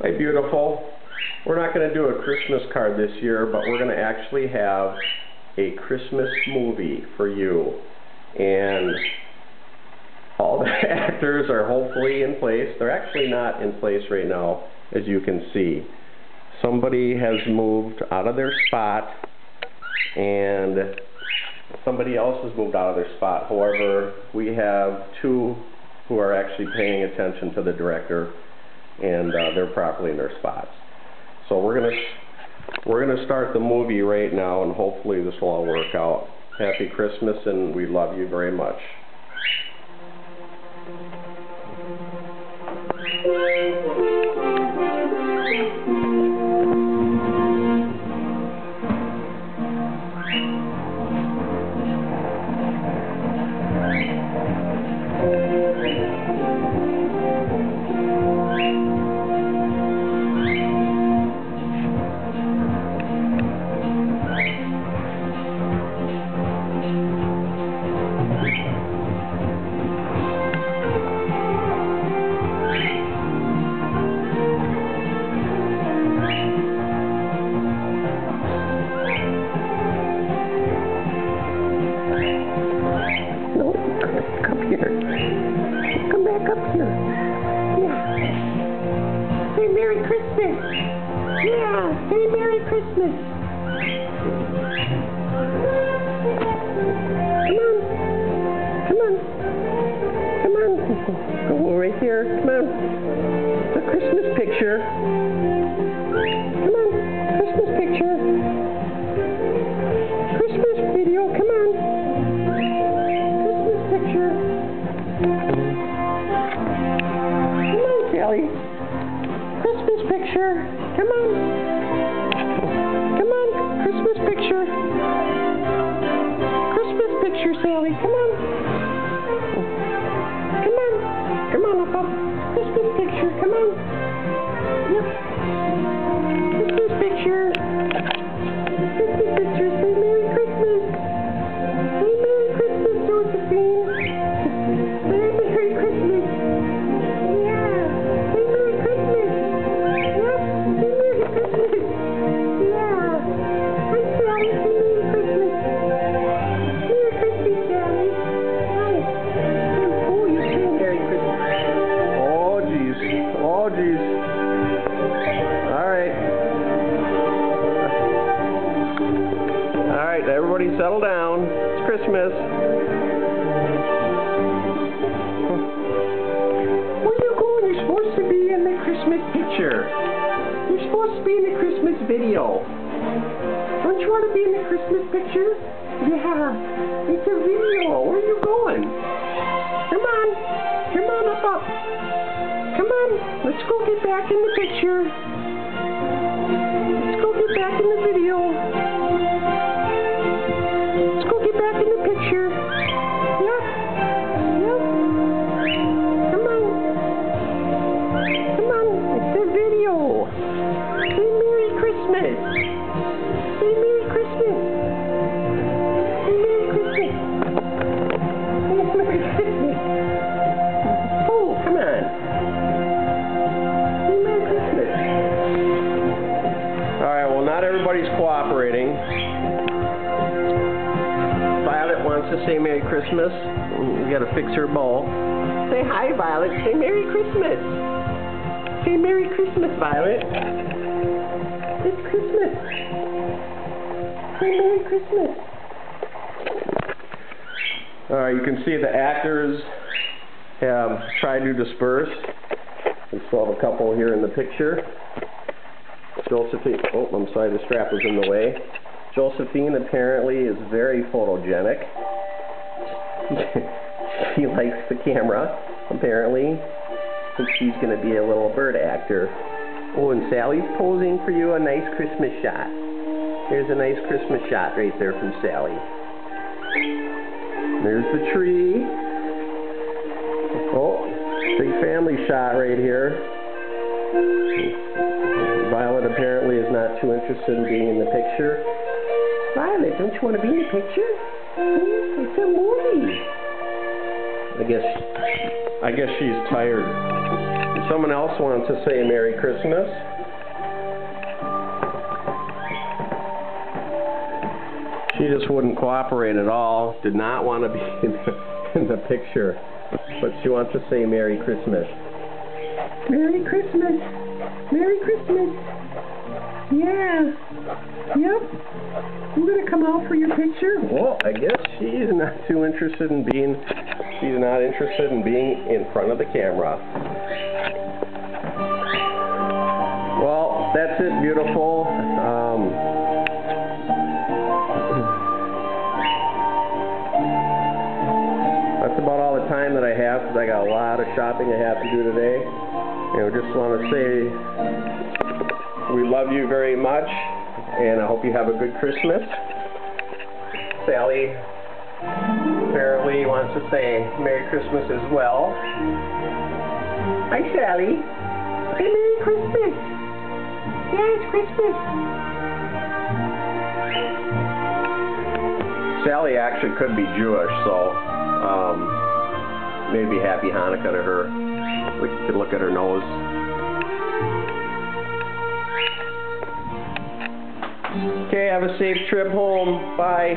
Hi, beautiful. We're not going to do a Christmas card this year, but we're going to actually have a Christmas movie for you. And all the actors are hopefully in place. They're actually not in place right now, as you can see. Somebody has moved out of their spot, and somebody else has moved out of their spot. However, we have two who are actually paying attention to the director, and they're properly in their spots. So we're gonna start the movie right now, and hopefully this will all work out. Happy Christmas, and we love you very much. Come back up here. Yeah. Say Merry Christmas. Yeah. Say Merry Christmas. Come on. Come on. Come on. Go right there. Come on. It's a Christmas picture. Come on. Christmas picture. Christmas video. Come on. Christmas picture. Come on, Sally. Christmas picture. Come on. Come on. Christmas picture. Christmas picture, Sally. Come on. Come on. Come on, up, up. Christmas picture. Come on. Yep. Christmas picture. Christmas picture. Say Merry Christmas. Say Merry Christmas, Josephine. Say Merry Christmas. Yeah. Say Merry Christmas. Yep. Say Merry Christmas. Yeah. Hi, Sally. Say Merry Christmas. Merry Christmas, Sally. Hi. Oh, you say Merry Christmas. Oh, jeez. Oh, jeez. All right. All right, everybody settle down. It's Christmas. Where are you going? You're supposed to be in the Christmas picture. You're supposed to be in the Christmas video. Don't you want to be in the Christmas picture? Yeah. It's a video. Where are you going? Come on. Come on, up, up. Come on. Let's go get back in the picture. Let's go get back in the video. Let's go get back in the picture. Yep. Yep. Come on. Come on. It's a video. Say Merry Christmas. Say Merry Christmas. Say Merry Christmas. Say Merry Christmas. Oh, come on. Say Merry Christmas. All right, well, not everybody's cooperating. Violet wants to say Merry Christmas. We got to fix her bow. Say hi, Violet. Say Merry Christmas. Say Merry Christmas, Violet. It's Christmas. Say Merry Christmas. All right, you can see the actors have tried to disperse. We still have a couple here in the picture. Josephine, oh, I'm sorry, the strap was in the way. Josephine apparently is very photogenic. She likes the camera, apparently. I think she's going to be a little bird actor. Oh, and Sally's posing for you a nice Christmas shot. There's a nice Christmas shot right there from Sally. There's the tree. Oh, big family shot right here. Violet apparently is not too interested in being in the picture. Violet, don't you want to be in the picture? It's a movie. I guess she's tired. Someone else wants to say Merry Christmas. She just wouldn't cooperate at all. Did not want to be in the picture. But she wants to say Merry Christmas. Merry Christmas. Merry Christmas. Yeah. Yep. You gonna come out for your picture? Well, I guess she's not too interested in being, she's not interested in being in front of the camera. Well, that's it, beautiful. That's about all the time that I have, because I got a lot of shopping I have to do today. And I just want to say we love you very much, and I hope you have a good Christmas. Sally apparently wants to say Merry Christmas as well. Hi, Sally. Say Merry Christmas. Yeah, it's Christmas. Sally actually could be Jewish, so maybe Happy Hanukkah to her. We could look at her nose. Okay, have a safe trip home. Bye.